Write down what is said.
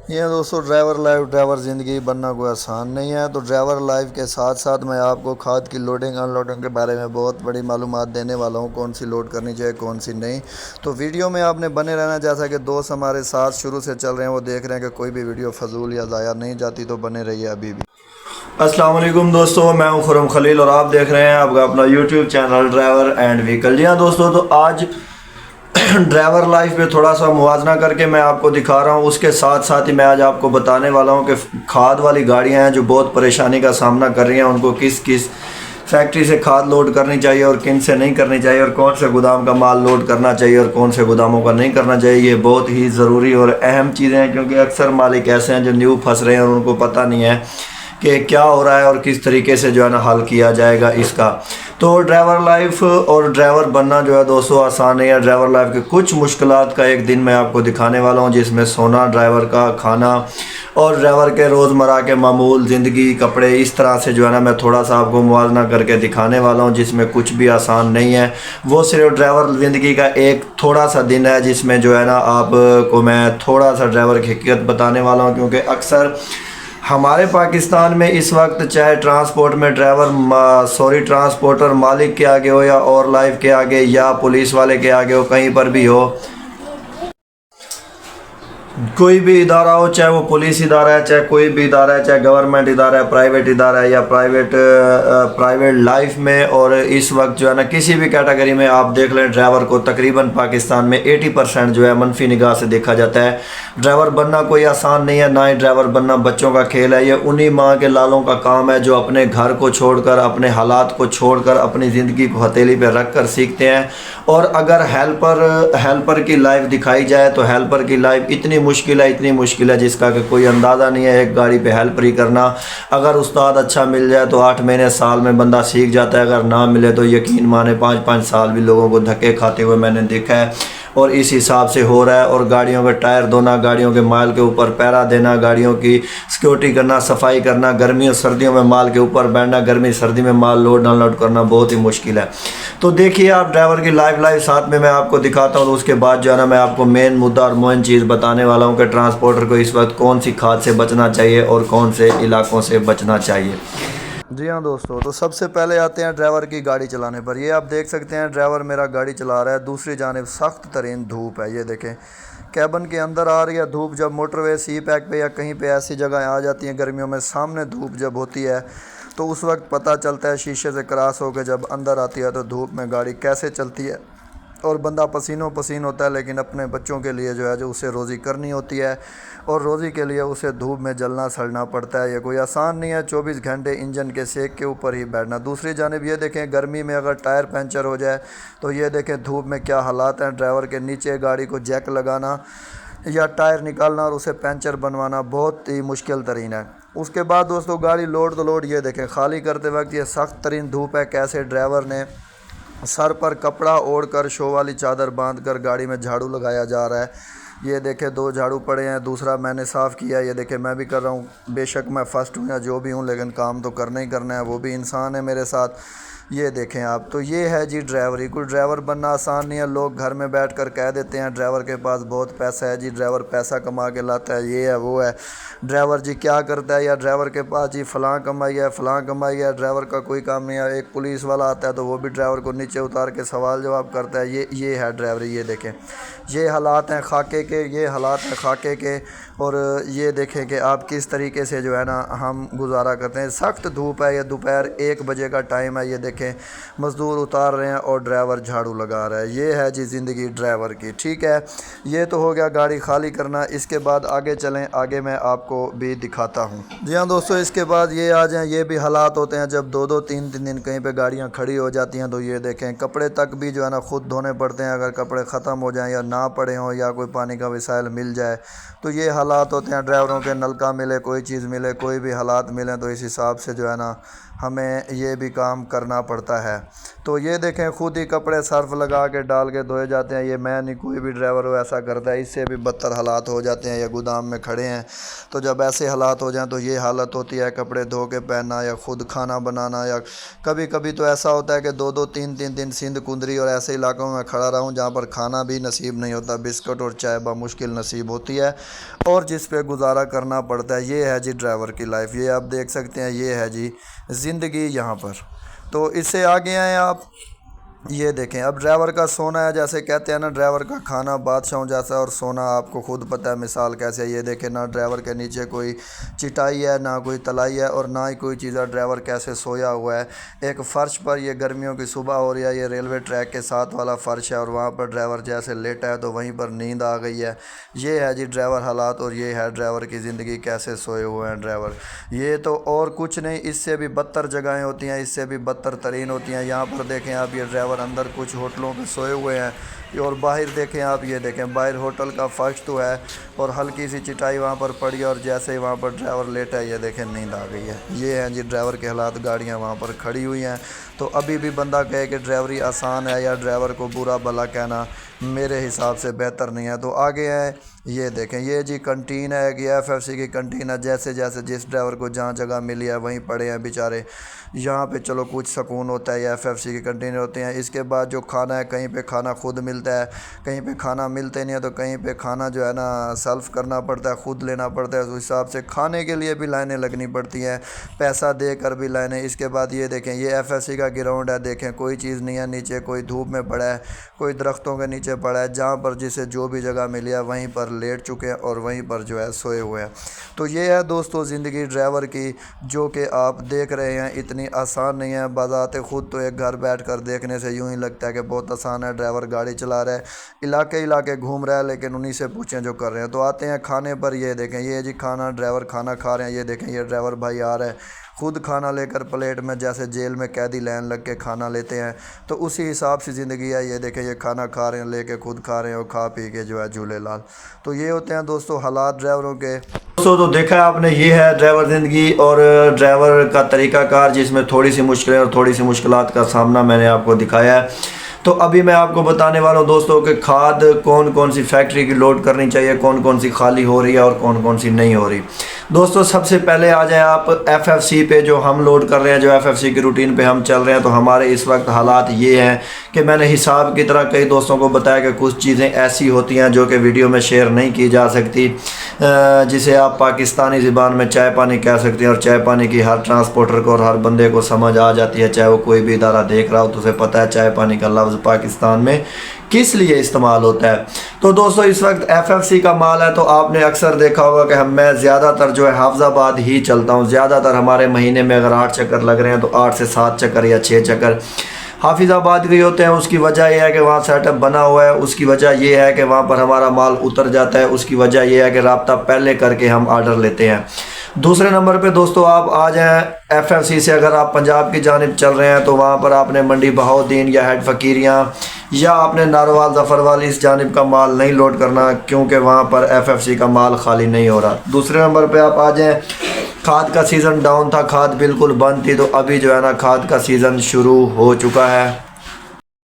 ये दोस्तों driver life driver ज़िंदगी बनना कोई आसान नहीं है। तो ड्राइवर लाइफ के साथ साथ मैं आपको खाद की लोडिंग अनलोडिंग के बारे में बहुत बड़ी मालूमात देने वाला हूँ, कौन सी लोड करनी चाहिए कौन सी नहीं। तो वीडियो में आपने बने रहना, जैसा कि दोस्त हमारे साथ शुरू से चल रहे हैं वो देख रहे हैं कि कोई भी वीडियो फजूल या ज़ाया नहीं जाती, तो बने रहिए अभी भी। अस्सलाम वालेकुम दोस्तों, मैं हूं खुरम खलील और आप देख रहे हैं आपका अपना YouTube channel driver and vehicle. जी हाँ दोस्तों, तो आज ड्राइवर लाइफ में थोड़ा सा मुवाजना करके मैं आपको दिखा रहा हूँ। उसके साथ साथ ही मैं आज आपको बताने वाला हूँ कि खाद वाली गाड़ियाँ हैं जो बहुत परेशानी का सामना कर रही हैं, उनको किस किस फैक्ट्री से खाद लोड करनी चाहिए और किन से नहीं करनी चाहिए, और कौन से गोदाम का माल लोड करना चाहिए और कौन से गोदामों का नहीं करना चाहिए। ये बहुत ही ज़रूरी और अहम चीज़ें हैं, क्योंकि अक्सर मालिक ऐसे हैं जो न्यू फंस रहे हैं और उनको पता नहीं है कि क्या हो रहा है और किस तरीके से जो है ना हल किया जाएगा इसका। तो ड्राइवर लाइफ और ड्राइवर बनना जो है दोस्तों आसान नहीं है। ड्राइवर लाइफ के कुछ मुश्किलात का एक दिन मैं आपको दिखाने वाला हूं, जिसमें सोना, ड्राइवर का खाना और ड्राइवर के रोज़मर्रा के मामूल ज़िंदगी, कपड़े, इस तरह से जो है ना मैं थोड़ा सा आपको मुवाजना करके दिखाने वाला हूं, जिसमें कुछ भी आसान नहीं है। वो सिर्फ ड्राइवर ज़िंदगी का एक थोड़ा सा दिन है, जिसमें जो है ना आपको मैं थोड़ा सा ड्राइवर की हकीकत बताने वाला हूँ। क्योंकि अक्सर हमारे पाकिस्तान में इस वक्त चाहे ट्रांसपोर्ट में ट्रांसपोर्टर मालिक के आगे हो या और लाइफ के आगे या पुलिस वाले के आगे हो, कहीं पर भी हो, कोई भी इदारा हो, चाहे वो पुलिस इदारा है, चाहे कोई भी इदारा है, चाहे गवर्नमेंट इदारा है, प्राइवेट इदारा है या प्राइवेट लाइफ में, और इस वक्त जो है ना किसी भी कैटेगरी में आप देख लें, ड्राइवर को तकरीबन पाकिस्तान में 80% जो है मनफी निगाह से देखा जाता है। ड्राइवर बनना कोई आसान नहीं है, ना ही ड्राइवर बनना बच्चों का खेल है। ये उन्हीं माँ के लालों का काम है जो अपने घर को छोड़कर, अपने हालात को छोड़कर, अपनी ज़िंदगी को हथेली पर रख कर सीखते हैं। और अगर हेल्पर की लाइफ दिखाई जाए तो हेल्पर की लाइफ इतनी मुश्किल है जिसका कि कोई अंदाज़ा नहीं है। एक गाड़ी पे हेल्पर ही करना, अगर उस्ताद अच्छा मिल जाए तो 8 महीने साल में बंदा सीख जाता है, अगर ना मिले तो यकीन माने 5-5 साल भी लोगों को धक्के खाते हुए मैंने देखा है। और इस हिसाब से हो रहा है। और गाड़ियों के टायर धोना, गाड़ियों के माल के ऊपर पैरा देना, गाड़ियों की सिक्योरिटी करना, सफाई करना, गर्मियों सर्दियों में माल के ऊपर बैठना, गर्मी सर्दी में माल लोड अनलोड करना बहुत ही मुश्किल है। तो देखिए आप ड्राइवर की लाइफ साथ में मैं आपको दिखाता हूँ। उसके बाद जो है ना मैं आपको मेन मुद्दा और मेन चीज़ बताने वाला हूँ कि ट्रांसपोर्टर को इस वक्त कौन सी खाद से बचना चाहिए और कौन से इलाकों से बचना चाहिए। जी हाँ दोस्तों, तो सबसे पहले आते हैं ड्राइवर की गाड़ी चलाने पर। ये आप देख सकते हैं ड्राइवर मेरा गाड़ी चला रहा है, दूसरी जानिब सख्त तरीन धूप है। ये देखें कैबन के अंदर आ रही है धूप। जब मोटरवे सी पैक पे या कहीं पे ऐसी जगह आ जाती हैं गर्मियों में, सामने धूप जब होती है तो उस वक्त पता चलता है शीशे से क्रॉस होकर जब अंदर आती है तो धूप में गाड़ी कैसे चलती है। और बंदा पसीनों पसीन होता है, लेकिन अपने बच्चों के लिए जो है जो उसे रोज़ी करनी होती है और रोज़ी के लिए उसे धूप में जलना सड़ना पड़ता है। ये कोई आसान नहीं है 24 घंटे इंजन के सेक के ऊपर ही बैठना। दूसरी जानिब ये देखें गर्मी में अगर टायर पंचर हो जाए तो ये देखें धूप में क्या हालात हैं। ड्राइवर के नीचे गाड़ी को जैक लगाना या टायर निकालना और उसे पंचर बनवाना बहुत ही मुश्किल तरीन है। उसके बाद दोस्तों गाड़ी लोड तो लोड, ये देखें खाली करते वक्त ये सख्त तरीन धूप है। कैसे ड्राइवर ने सर पर कपड़ा ओढ़कर शो वाली चादर बांधकर गाड़ी में झाड़ू लगाया जा रहा है। ये देखें 2 झाड़ू पड़े हैं, दूसरा मैंने साफ़ किया। ये देखें मैं भी कर रहा हूँ, बेशक मैं फ़र्स्ट हूँ या जो भी हूँ, लेकिन काम तो करना ही करना है। वो भी इंसान है मेरे साथ। ये देखें आप, तो ये है जी ड्राइवरी। कोई ड्राइवर बनना आसान नहीं है। लोग घर में बैठकर कह देते हैं ड्राइवर के पास बहुत पैसा है जी, ड्राइवर पैसा कमा के लाता है, ये है वो है। ड्राइवर जी क्या करता है, या ड्राइवर के पास जी फ़लाँ कमाई है फ़लाँ कमाई है। ड्राइवर का कोई काम नहीं है। एक पुलिस वाला आता है तो वो भी ड्राइवर को नीचे उतार के सवाल जवाब करता है। ये है ड्राइवरी। ये देखें ये हालात हैं खाके के, ये हालात हैं खाके के। और ये देखें कि आप किस तरीके से जो है ना हम गुजारा करते हैं। सख्त धूप है, ये दोपहर 1 बजे का टाइम है। ये देखें मज़दूर उतार रहे हैं और ड्राइवर झाड़ू लगा रहा है। ये है जी ज़िंदगी ड्राइवर की। ठीक है, ये तो हो गया गाड़ी खाली करना। इसके बाद आगे चलें, आगे मैं आपको भी दिखाता हूँ। जी हाँ दोस्तों, इसके बाद ये आ जाएँ, ये भी हालात होते हैं जब 2-2 3-3 दिन कहीं पे गाड़ियाँ खड़ी हो जाती हैं। तो ये देखें कपड़े तक भी जो है ना खुद धोने पड़ते हैं। अगर कपड़े ख़त्म हो जाएँ या ना पड़े हों या कोई पानी का वसाइल मिल जाए तो ये हालात होते हैं ड्राइवरों के। नलका मिले, कोई चीज़ मिले, कोई भी हालात मिलें तो इस हिसाब से जो है ना हमें ये भी काम करना पड़ता है। तो ये देखें खुद ही कपड़े सर्फ लगा के डाल के धोए जाते हैं। ये मैं नहीं, कोई भी ड्राइवर हो ऐसा करता है। इससे भी बदतर हालात हो जाते हैं। या गोदाम में खड़े हैं तो जब ऐसे हालात हो जाएं तो ये हालत होती है, कपड़े धो के पहनना या ख़ुद खाना बनाना। या कभी कभी तो ऐसा होता है कि 2-2 3-3 दिन सिंध कुंदरी और ऐसे इलाकों में खड़ा रहूँ जहाँ पर खाना भी नसीब नहीं होता, बिस्कुट और चाय बामुश्किल नसीब होती है। और जिस पे गुजारा करना पड़ता है। ये है जी ड्राइवर की लाइफ, ये आप देख सकते हैं, ये है जी ज़िंदगी यहाँ पर। तो इससे आगे आए आप, ये देखें अब ड्राइवर का सोना है, जैसे कहते हैं ना ड्राइवर का खाना बादशाहों जैसा, और सोना आपको खुद पता है मिसाल कैसे है। ये देखें ना ड्राइवर के नीचे कोई चिटाई है, ना कोई तलाई है, और ना ही कोई चीज़ है। ड्राइवर कैसे सोया हुआ है एक फ़र्श पर। ये गर्मियों की सुबह हो रही है, ये रेलवे ट्रैक के साथ वाला फ़र्श है, और वहाँ पर ड्राइवर जैसे लेटा है तो वहीं पर नींद आ गई है। ये है जी ड्राइवर हालात, और ये है ड्राइवर की ज़िंदगी, कैसे सोए हुए हैं ड्राइवर। ये तो और कुछ नहीं, इससे भी बदतर जगहें होती हैं, इससे भी बदतर तरीन होती हैं। यहाँ पर देखें आप, ये ड्राइवर अंदर कुछ होटलों पे सोए हुए हैं, और बाहर देखें आप, ये देखें बाहर होटल का फर्श तो है, और हल्की सी चिटाई वहाँ पर पड़ी है, और जैसे ही वहाँ पर ड्राइवर लेटा है, ये देखें नींद आ गई है। ये हैं जी ड्राइवर के हालात, गाड़ियाँ वहाँ पर खड़ी हुई हैं। तो अभी भी बंदा कहे कि ड्राइवरी आसान है या ड्राइवर को बुरा भला कहना मेरे हिसाब से बेहतर नहीं है। तो आगे हैं, ये देखें, ये जी कंटीन है कि एफएफसी की कंटीन है। जैसे जैसे जिस ड्राइवर को जहाँ जगह मिली है वहीं पड़े हैं बेचारे। यहाँ पे चलो कुछ सुकून होता है, या एफएफसी की कंटीन होते हैं। इसके बाद जो खाना है, कहीं पे खाना खुद मिलता है, कहीं पे खाना मिलते नहीं है, तो कहीं पे खाना जो है ना सेल्फ करना पड़ता है, खुद लेना पड़ता है। उस हिसाब से खाने के लिए भी लाइनें लगनी पड़ती हैं, पैसा देकर भी लाइनें। इसके बाद ये देखें, ये एफएफसी का ग्राउंड है, देखें कोई चीज़ नहीं है नीचे, कोई धूप में पड़ा है, कोई दरख्तों के नीचे पड़ा है। जहाँ पर जिसे जो भी जगह मिली है वहीं पर लेट चुके हैं, और वहीं पर जो है सोए हुए हैं। तो ये है दोस्तों ज़िंदगी ड्राइवर की, जो कि आप देख रहे हैं इतनी आसान नहीं है। बजाते ख़ुद तो एक घर बैठ कर देखने से यूँ ही लगता है कि बहुत आसान है, ड्राइवर गाड़ी चला रहा है, इलाके घूम रहा है, लेकिन उन्हीं से पूछें जो कर रहे हैं। तो आते हैं खाने पर, ये देखें, ये जी खाना, ड्राइवर खाना खा रहे हैं। ये देखें, ये ड्राइवर भाई आ रहा है खुद खाना लेकर प्लेट में, जैसे जेल में कैदी लाइन लग के खाना लेते हैं, तो उसी हिसाब से ज़िंदगी है। ये देखें, ये खाना खा रहे हैं, लेके खुद खा रहे हैं, और खा पी के जो है झूले लाल। तो ये होते हैं दोस्तों हालात ड्राइवरों के। दोस्तों तो देखा आपने, ये है ड्राइवर ज़िंदगी और ड्राइवर का तरीक़ाकार, जिसमें थोड़ी सी मुश्किलें और थोड़ी सी मुश्किलात का सामना मैंने आपको दिखाया है। तो अभी मैं आपको बताने वाला हूँ दोस्तों कि खाद कौन कौन सी फैक्ट्री की लोड करनी चाहिए, कौन कौन सी खाली हो रही है और कौन कौन सी नहीं हो रही। दोस्तों सबसे पहले आ जाए आप एफएफसी पे, जो हम लोड कर रहे हैं, जो एफएफसी की रूटीन पे हम चल रहे हैं। तो हमारे इस वक्त हालात ये हैं कि मैंने हिसाब की तरह कई दोस्तों को बताया कि कुछ चीज़ें ऐसी होती हैं जो कि वीडियो में शेयर नहीं की जा सकती, जिसे आप पाकिस्तानी ज़बान में चाय पानी कह सकते हैं। और चाय पानी की हर ट्रांसपोर्टर को और हर बंदे को समझ आ जाती है, चाहे वो कोई भी इदारा देख रहा हो तो उसे पता है चाय पानी का लफ्ज़ पाकिस्तान में किस लिए इस्तेमाल होता है। तो दोस्तों इस वक्त एफएफसी का माल है, तो आपने अक्सर देखा होगा कि मैं ज़्यादातर जो है हाफजाबाद ही चलता हूँ। ज़्यादातर हमारे महीने में अगर 8 चक्कर लग रहे हैं तो 8 से 7 चक्कर या 6 चक्कर हाफिज़ाबाद के होते हैं। उसकी वजह यह है कि वहाँ सेटअप बना हुआ है, उसकी वजह यह है कि वहाँ पर हमारा माल उतर जाता है, उसकी वजह यह है कि राब्ता पहले करके हम आर्डर लेते हैं। दूसरे नंबर पे दोस्तों आप आ जाएँ एफएफसी से, अगर आप पंजाब की जानिब चल रहे हैं तो वहाँ पर आपने मंडी बहाउद्दीन या हेड फ़कीरियाँ या आपने नारोवाल ज़फ़रवाल इस जानिब का माल नहीं लोड करना, क्योंकि वहाँ पर एफएफसी का माल खाली नहीं हो रहा। दूसरे नंबर पे आप आ जाएँ, खाद का सीज़न डाउन था, खाद बिल्कुल बंद थी, तो अभी जो है ना खाद का सीज़न शुरू हो चुका है।